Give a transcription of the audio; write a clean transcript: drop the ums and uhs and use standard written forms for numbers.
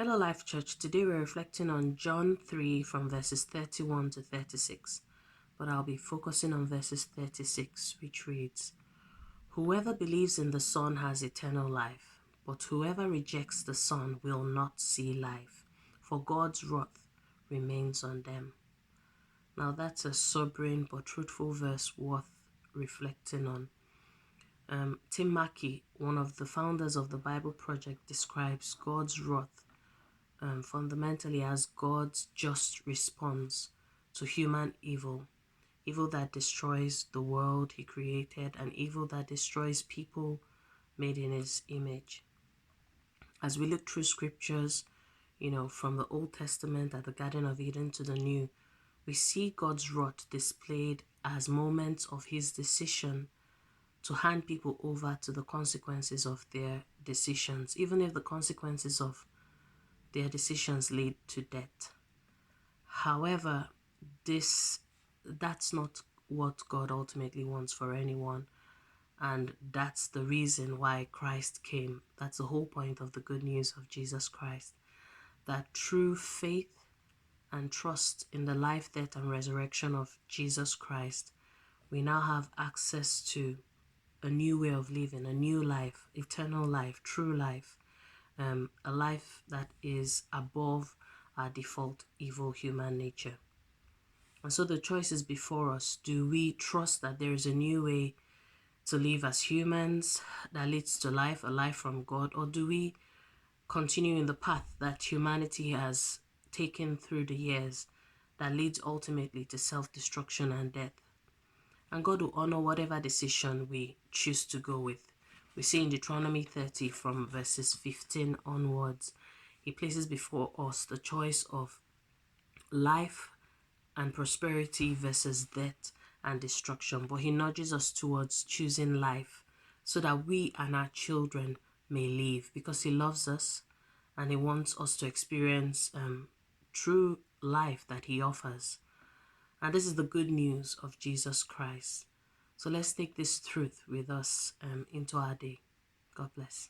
Hello Life Church, today we're reflecting on John 3 from verses 31 to 36, but I'll be focusing on verses 36, which reads, "Whoever believes in the Son has eternal life, but whoever rejects the Son will not see life, for God's wrath remains on them." Now that's a sobering but truthful verse worth reflecting on. Tim Mackey, one of the founders of the Bible Project, describes God's wrath fundamentally as God's just response to human evil that destroys the world he created, and evil that destroys people made in his image. As we look through scriptures, from the Old Testament at the Garden of Eden to the New, we see God's wrath displayed as moments of his decision to hand people over to the consequences of their decisions, even if the consequences of their decisions lead to death. However, that's not what God ultimately wants for anyone, and that's the reason why Christ came. That's the whole point of the good news of Jesus Christ, that through faith and trust in the life, death, and resurrection of Jesus Christ, we now have access to a new way of living, a new life, eternal life, true life, a life that is above our default evil human nature. And so the choice is before us. Do we trust that there is a new way to live as humans that leads to life, a life from God, or do we continue in the path that humanity has taken through the years that leads ultimately to self-destruction and death? And God will honor whatever decision we choose to go with. We see in Deuteronomy 30 from verses 15 onwards, he places before us the choice of life and prosperity versus death and destruction. But he nudges us towards choosing life so that we and our children may live, because he loves us and he wants us to experience true life that he offers. And this is the good news of Jesus Christ. So let's take this truth with us into our day. God bless.